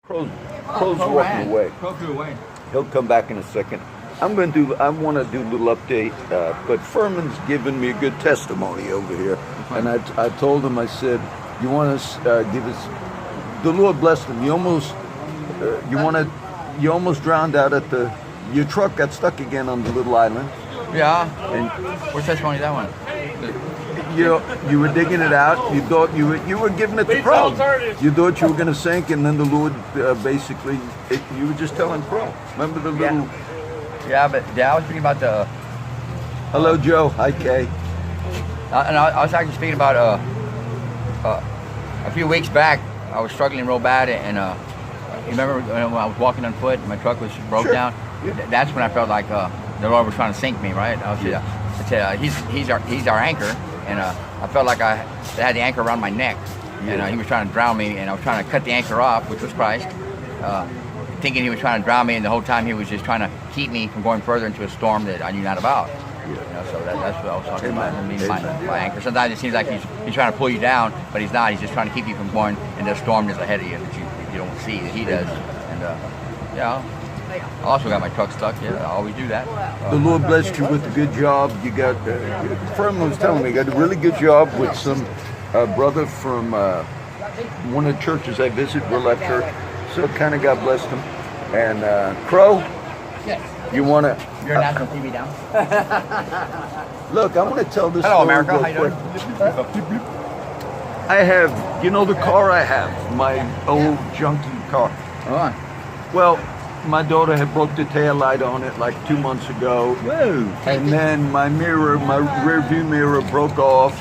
Crow's walking away. Crow flew away. He'll come back in a second. I want to do a little update, but Furman's given me a good testimony over here, and I told him, I said, you want to give us, the Lord blessed him. You almost drowned out at your truck got stuck again on the little island. Yeah. And What testimony is that one? you were digging it out. You thought you were giving it to Crow. You thought you were going to sink, and then the Lord you were just telling Crow. Remember the little. Yeah, but I was speaking about the. Hello, Joe. Hi, Kay. And I was actually speaking about a few weeks back. I was struggling real bad, and you remember when I was walking on foot, and my truck was broke down. Yeah. That's when I felt like the Lord was trying to sink me. Right? I said, he's our anchor, and I felt like I had the anchor around my neck, and he was trying to drown me, and I was trying to cut the anchor off, which was Christ. Thinking he was trying to drown me, and the whole time he was just trying to keep me from going further into a storm that I knew not about. So that's what I was talking about. I mean, my anchor. Sometimes it seems like he's trying to pull you down, but he's not. He's just trying to keep you from going into a storm that's ahead of you that you don't see that he does. And I also got my truck stuck. Yeah, I always do that. The Lord blessed you with a good job. You got. Furman was telling me you got a really good job with some brother from one of the churches I visit, Real Life Church. So kind of God blessed him. And Crow, you want to... You're national TV down. Look, I want to tell this Hello, story America. real How you quick. doing? I have, the car I have, my old junky car. Oh. Well, my daughter had broke the tail light on it like 2 months ago. Whoa. And then my rear view mirror broke off.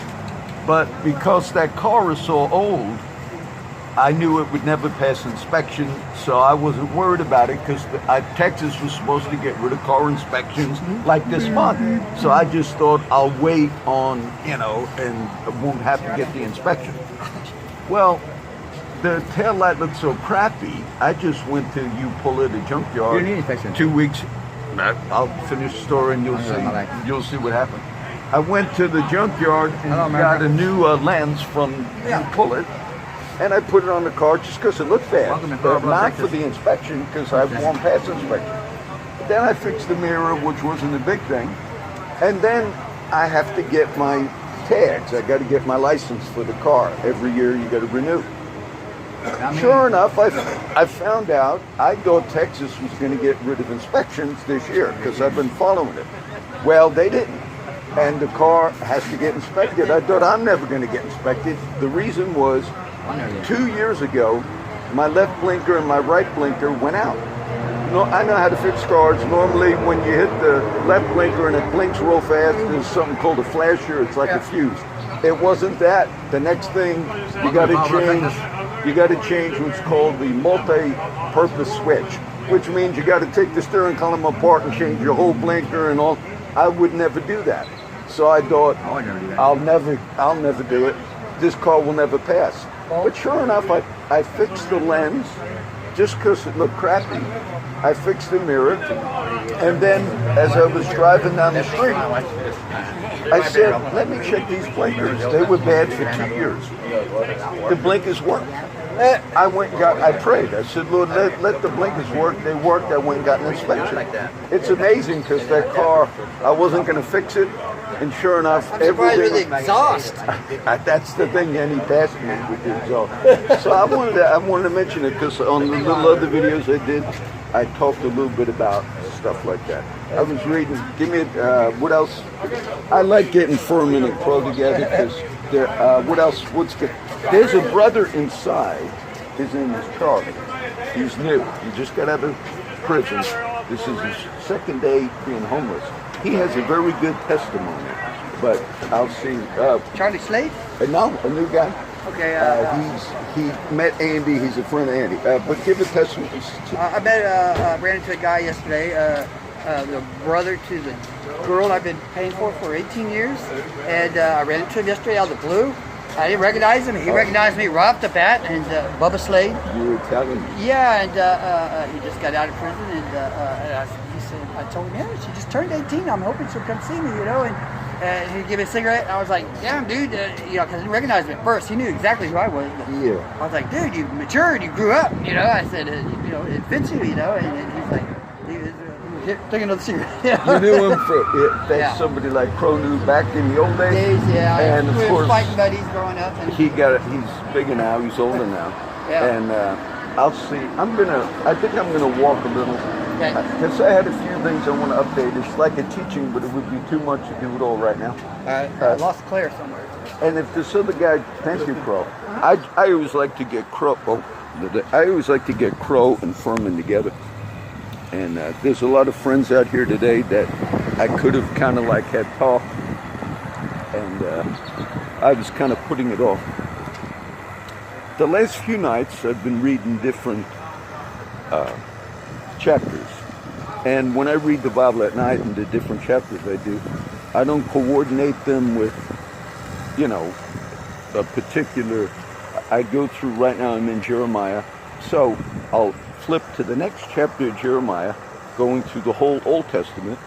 But because that car is so old, I knew it would never pass inspection, so I wasn't worried about it because Texas was supposed to get rid of car inspections like this month. So I just thought I'll wait on, and won't have to get the inspection. Well, the tail light looked so crappy, I just went to pull it a junkyard. You need inspection. 2 weeks. I'll finish the story and you'll see what happened. I went to the junkyard and got a new lens from Pull It. And I put it on the car just because it looked bad, but not for the inspection because I won't pass inspection. But then I fixed the mirror, which wasn't a big thing. And then I have to get my tags. I got to get my license for the car. Every year you got to renew. Sure enough, I found out I thought Texas was going to get rid of inspections this year because I've been following it. Well, they didn't. And the car has to get inspected. I thought I'm never going to get inspected. The reason was 2 years ago, my left blinker and my right blinker went out. I know how to fix cars. Normally, when you hit the left blinker and it blinks real fast, there's something called a flasher. It's like a fuse. It wasn't that. The next thing you got to change what's called the multi-purpose switch, which means you got to take the steering column apart and change your whole blinker and all. I would never do that. So I thought, I'll never do it. This car will never pass. But sure enough, I fixed the lens just because it looked crappy. I fixed the mirror, and then as I was driving down the street, I said, let me check these blinkers. They were bad for 2 years. The blinkers worked. I prayed. I said, Lord, let the blinkers work. They worked. I went and got an inspection. It's amazing because that car, I wasn't going to fix it. And sure enough, everything. The exhaust. That's the thing, and he passed me with the exhaust. So I wanted to mention it because on the little other videos I did, I talked a little bit about stuff like that. I was reading. Give me what else? I like getting Furman and Crow together because what else? What's good? There's a brother inside. His name is Charlie. He's new. He just got out of prison. This is his second day being homeless. He has a very good testimony, but I'll see. Charlie Slade? No, a new guy. Okay. He met Andy. He's a friend of Andy. But give a testimony. I ran into a guy yesterday, the brother to the girl I've been paying for 18 years, and I ran into him yesterday out of the blue. I didn't recognize him. He recognized me right off the bat, and Bubba Slade. You were telling me. Yeah, and he just got out of prison, and he said, I told him, yeah, she just turned 18. I'm hoping she'll come see me, and And he gave me a cigarette, and I was like, damn, dude, you know, because he recognized me at first. He knew exactly who I was. But Yeah. I was like, dude, you matured, you grew up, you know. I said, you know, it fits you, you know. And he's like, he was taking another cigarette. You knew him that's somebody like Crow knew back in the old days. Yeah. And we of were course, fighting buddies growing up. And he's bigger now, he's older now. Yeah. And I'll see, I think I'm gonna walk a little. Okay. Because I had a few things I want to update. It's like a teaching, but it would be too much to do it all right now. I lost Claire somewhere. And if this other guy, thank you, Crow. I always like to get Crow. I always like to get Crow and Furman together. And there's a lot of friends out here today that I could have kind of like had talk, and I was kind of putting it off. The last few nights I've been reading different chapters, and when I read the Bible at night and the different chapters I don't coordinate them with, you know, a particular. I go through right now. I'm in Jeremiah, so I'll flip to the next chapter of Jeremiah, going through the whole Old Testament,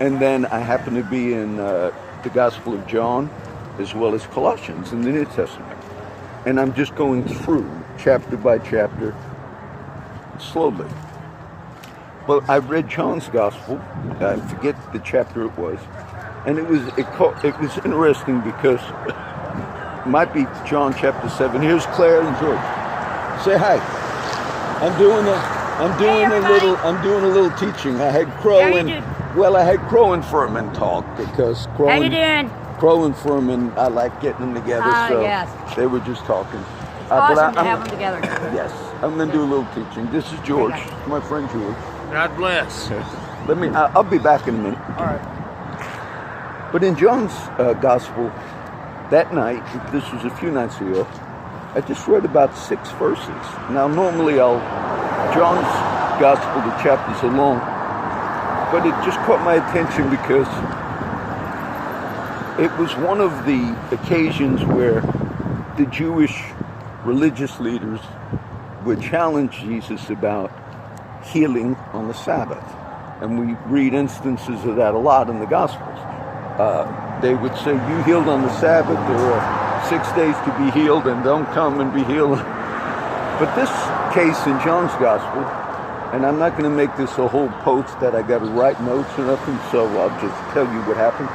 and then I happen to be in the Gospel of John as well as Colossians in the New Testament, and I'm just going through chapter by chapter slowly. Well, I read John's Gospel. I forget the chapter it was, and it was interesting because it might be John chapter 7. Here's Claire and George. Say hi. I'm doing a little teaching. I had Crow I had Crow and Furman talk because Crow and Furman, I like getting them together. So yes. They were just talking. Awesome to have them together. Yes, I'm going to do a little teaching. This is George, my friend George. God bless. I'll be back in a minute. All right. But in John's Gospel, that night, this was a few nights ago, I just read about 6 verses. Now, normally John's Gospel, the chapters are long, but it just caught my attention because it was one of the occasions where the Jewish religious leaders would challenge Jesus about healing on the Sabbath. And we read instances of that a lot in the Gospels. They would say, you healed on the Sabbath, there are 6 days to be healed, and don't come and be healed. But this case in John's Gospel, and I'm not going to make this a whole post that I got to write notes or nothing, so I'll just tell you what happened.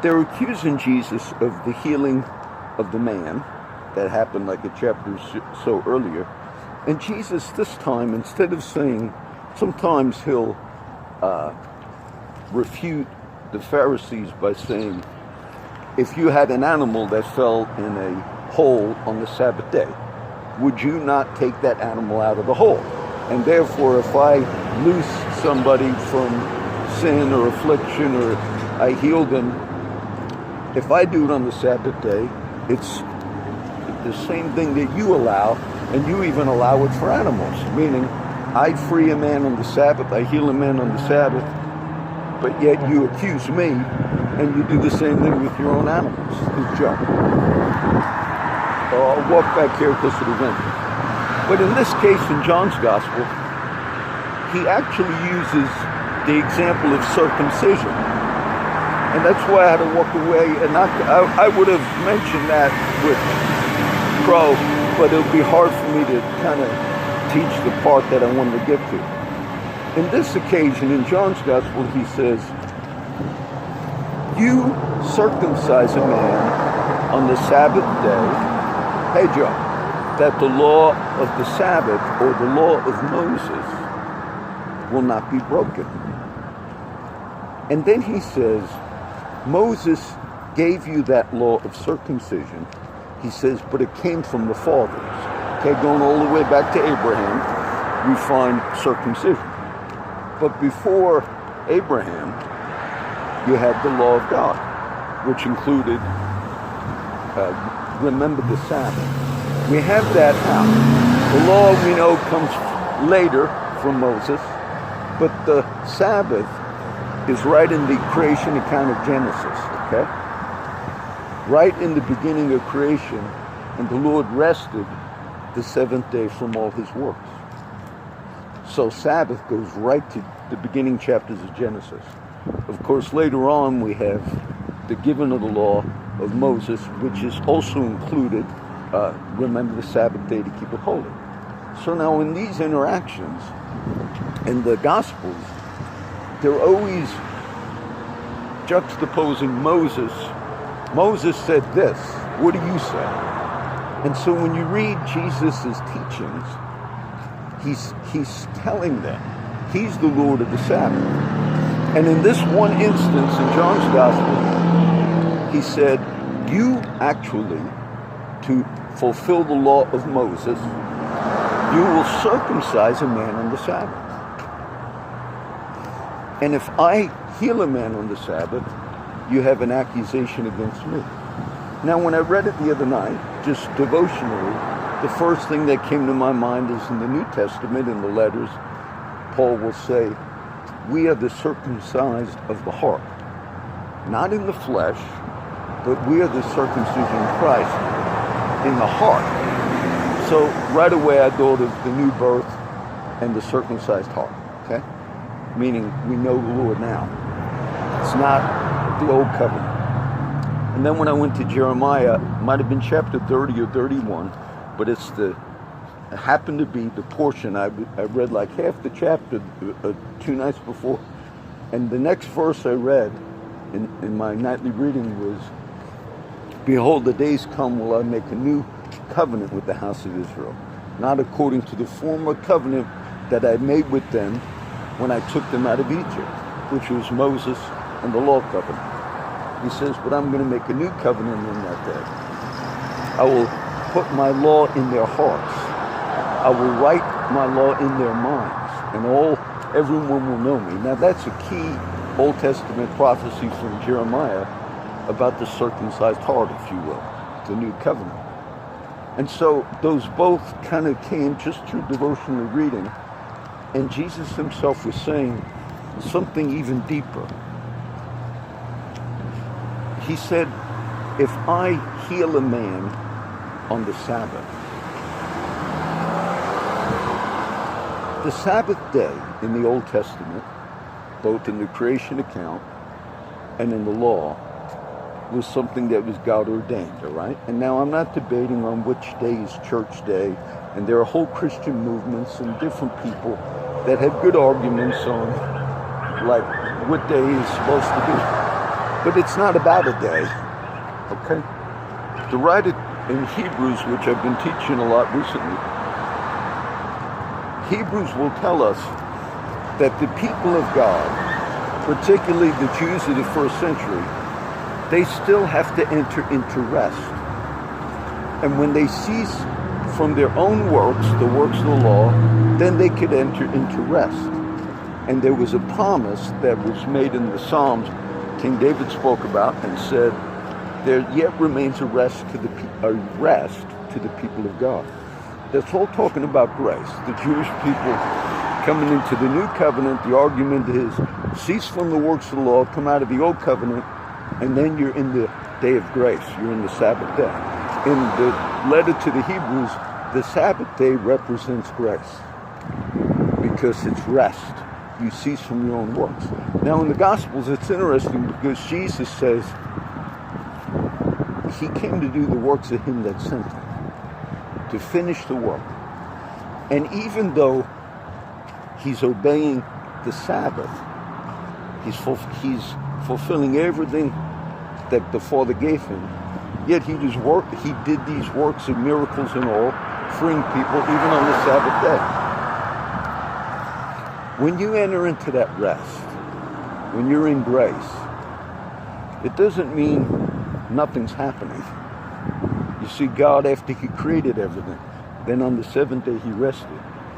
They're accusing Jesus of the healing of the man that happened like a chapter so earlier. And Jesus this time, instead of saying, sometimes he'll refute the Pharisees by saying, if you had an animal that fell in a hole on the Sabbath day, would you not take that animal out of the hole? And therefore, if I loose somebody from sin or affliction, or I heal them, if I do it on the Sabbath day, it's the same thing that you allow, and you even allow it for animals. Meaning, I free a man on the Sabbath, I heal a man on the Sabbath, but yet you accuse me, and you do the same thing with your own animals. It's junk. I'll walk back here because of the wind. But in this case, in John's Gospel, he actually uses the example of circumcision. And that's why I had to walk away, and I would have mentioned that with Crow, but it would be hard for me to kind of teach the part that I wanted to get to. In this occasion, in John's Gospel, he says, you circumcise a man on the Sabbath day, hey John, that the law of the Sabbath or the law of Moses will not be broken. And then he says, Moses gave you that law of circumcision. He says, but it came from the fathers. Okay, going all the way back to Abraham, we find circumcision. But before Abraham, you had the law of God, which included, remember the Sabbath. We have that now. The law, we know, comes later from Moses, but the Sabbath is right in the creation account of Genesis, okay? Right in the beginning of creation, and the Lord rested the seventh day from all his works. So Sabbath goes right to the beginning chapters of Genesis. Of course, later on we have the giving of the law of Moses, which is also included, remember the Sabbath day to keep it holy. So now in these interactions, in the Gospels, they're always juxtaposing Moses. Moses said this, what do you say? And so when you read Jesus' teachings, he's telling them he's the Lord of the Sabbath. And in this one instance in John's Gospel, he said, you actually, to fulfill the law of Moses, you will circumcise a man on the Sabbath. And if I heal a man on the Sabbath, you have an accusation against me. Now, when I read it the other night, just devotionally, the first thing that came to my mind is in the New Testament, in the letters, Paul will say, we are the circumcised of the heart. Not in the flesh, but we are the circumcision of Christ in the heart. So right away I thought of the new birth and the circumcised heart, okay? Meaning we know the Lord now. It's not the old covenant. And then when I went to Jeremiah, it might have been chapter 30 or 31, but it happened to be the portion I read like half the chapter 2 nights before. And the next verse I read in my nightly reading was, behold, the days come will I make a new covenant with the house of Israel, not according to the former covenant that I made with them when I took them out of Egypt, which was Moses and the law covenant. He says, but I'm going to make a new covenant in that day. I will put my law in their hearts. I will write my law in their minds, and everyone will know me. Now that's a key Old Testament prophecy from Jeremiah about the circumcised heart, if you will, the new covenant. And so those both kind of came just through devotional reading, and Jesus himself was saying something even deeper. He said, if I heal a man on the Sabbath, the Sabbath day in the Old Testament, both in the creation account and in the law, was something that was God ordained, all right? And now I'm not debating on which day is church day, and there are whole Christian movements and different people that have good arguments on like what day is supposed to be. But it's not about a day, okay? The writer in Hebrews, which I've been teaching a lot recently, Hebrews will tell us that the people of God, particularly the Jews of the first century, they still have to enter into rest. And when they cease from their own works, the works of the law, then they could enter into rest. And there was a promise that was made in the Psalms King David spoke about and said, there yet remains a rest to the people of God. That's all talking about grace. The Jewish people coming into the new covenant, the argument is cease from the works of the law, come out of the old covenant, and then you're in the day of grace. You're in the Sabbath day. In the letter to the Hebrews, the Sabbath day represents grace because it's rest. You cease from your own works. Now in the Gospels, it's interesting because Jesus says he came to do the works of him that sent him, to finish the work. And even though he's obeying the Sabbath, he's fulfilling everything that the Father gave him, yet he did these works of miracles and all, freeing people even on the Sabbath day. When you enter into that rest, when you're in grace, it doesn't mean nothing's happening. You see, God, after he created everything, then on the seventh day he rested.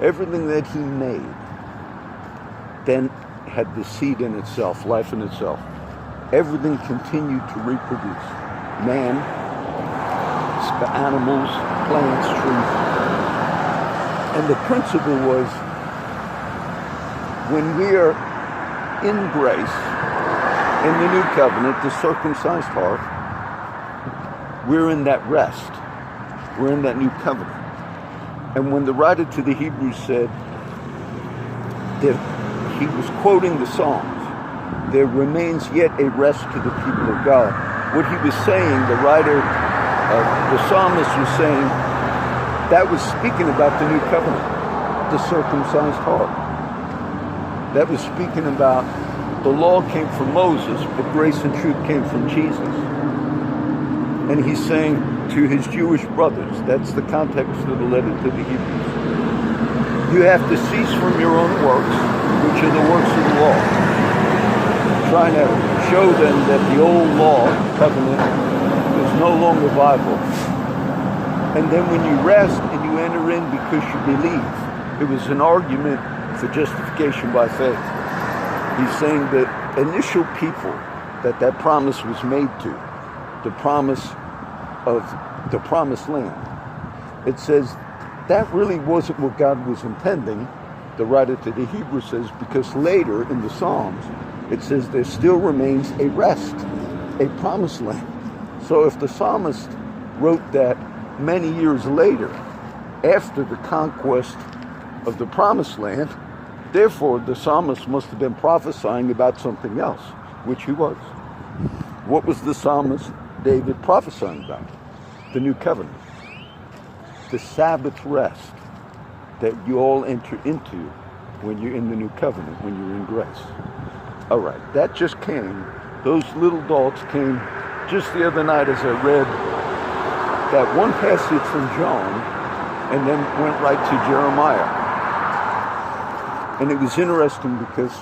Everything that he made then had the seed in itself, life in itself. Everything continued to reproduce. Man, animals, plants, trees. And the principle was, when we are in grace, in the new covenant, the circumcised heart, we're in that rest. We're in that new covenant. And when the writer to the Hebrews said that he was quoting the Psalms, there remains yet a rest to the people of God. What he was saying, the writer, the psalmist was saying, that was speaking about the new covenant, the circumcised heart. That was speaking about the law came from Moses, but grace and truth came from Jesus. And he's saying to his Jewish brothers, that's the context of the letter to the Hebrews, you have to cease from your own works, which are the works of the law. Trying to show them that the old law covenant is no longer viable. And then when you rest and you enter in because you believe, it was an argument for justification by faith. He's saying that initial people that promise was made to, the promise of the promised land, it says that really wasn't what God was intending. The writer to the Hebrews says, because later in the Psalms, it says there still remains a rest, a promised land. So if the psalmist wrote that many years later, after the conquest of the promised land, therefore the psalmist must have been prophesying about something else, which he was. What was the psalmist David prophesying about? The new covenant. The Sabbath rest that you all enter into when you're in the new covenant, when you're in grace. All right, that just came. Those little dots came just the other night as I read that one passage from John and then went right to Jeremiah. And it was interesting because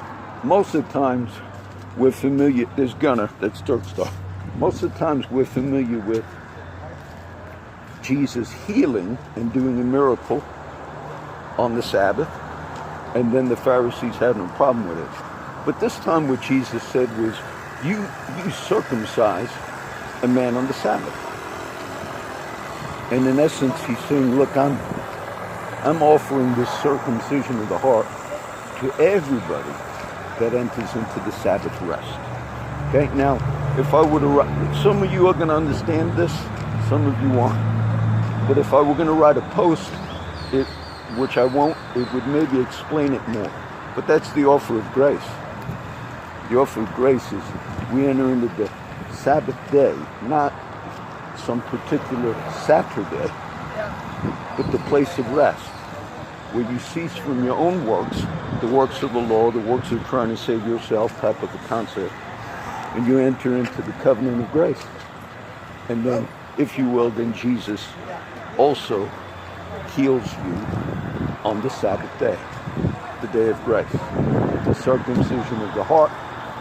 most of the times we're familiar, there's Gunnar, that's Dirk stuff. Most of the times we're familiar with Jesus healing and doing a miracle on the Sabbath, and then the Pharisees had no problem with it. But this time what Jesus said was, you circumcise a man on the Sabbath. And in essence, he's saying, look, I'm offering this circumcision of the heart to everybody that enters into the Sabbath rest. Okay, now, if I were to write, some of you are going to understand this, some of you won't. But if I were going to write a post, which I won't, it would maybe explain it more. But that's the offer of grace. The offer of grace is we enter into the Sabbath day, not some particular Saturday, but the place of rest, where you cease from your own works, the works of the law, the works of trying to save yourself type of a concept, and you enter into the covenant of grace. And then, if you will, then Jesus also heals you on the Sabbath day, the day of grace, the circumcision of the heart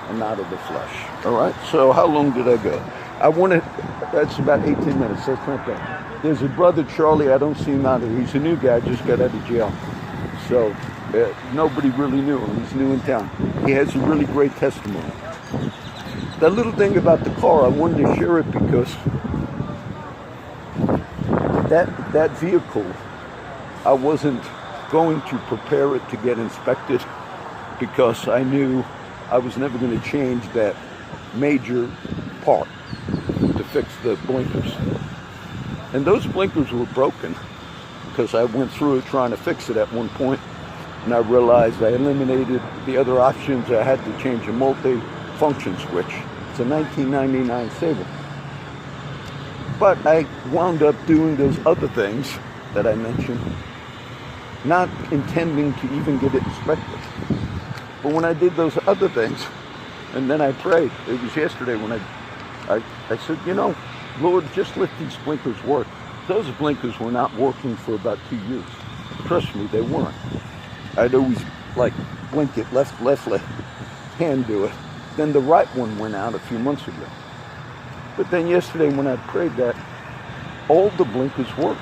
and not of the flesh. All right, so how long did I go? That's about 18 minutes, that's not bad. There's a brother, Charlie, I don't see him out here. He's a new guy, just got out of jail. So nobody really knew him, he's new in town. He has a really great testimony. That little thing about the car, I wanted to share it because that vehicle, I wasn't going to prepare it to get inspected because I knew I was never going to change that major part to fix the blinkers. And those blinkers were broken because I went through it trying to fix it at one point, and I realized I eliminated the other options. I had to change a multi-function switch. It's a 1999 Sable. But I wound up doing those other things that I mentioned, not intending to even get it inspected. But when I did those other things, and then I prayed, it was yesterday when I said, you know, Lord, just let these blinkers work. Those blinkers were not working for about 2 years. Trust me, they weren't. I'd always blink it, left, hand do it. Then the right one went out a few months ago. But then yesterday when I prayed that, all the blinkers worked.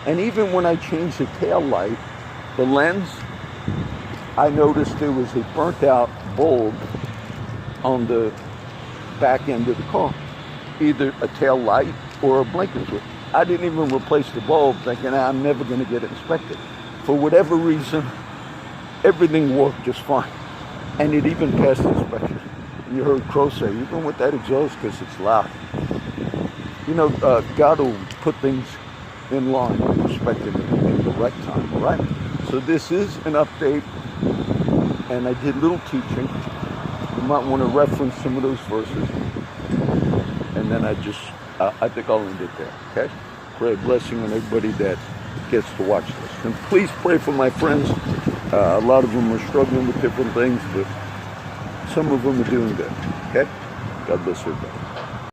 And even when I changed the tail light, the lens, I noticed there was a burnt out bulb on the back end of the car. Either a tail light or a blinker switch. I didn't even replace the bulb thinking I'm never going to get it inspected. For whatever reason, everything worked just fine. And it even passed inspection. You heard Crow say, even with that exhaust, because it's loud. You know, God will put things in line and perspective in the right time, all right? So this is an update, and I did little teaching. might want to reference some of those verses. And then I think I'll end it there, okay? Pray a blessing on everybody that gets to watch this. And please pray for my friends. A lot of them are struggling with different things, but some of them are doing good, okay? God bless everybody.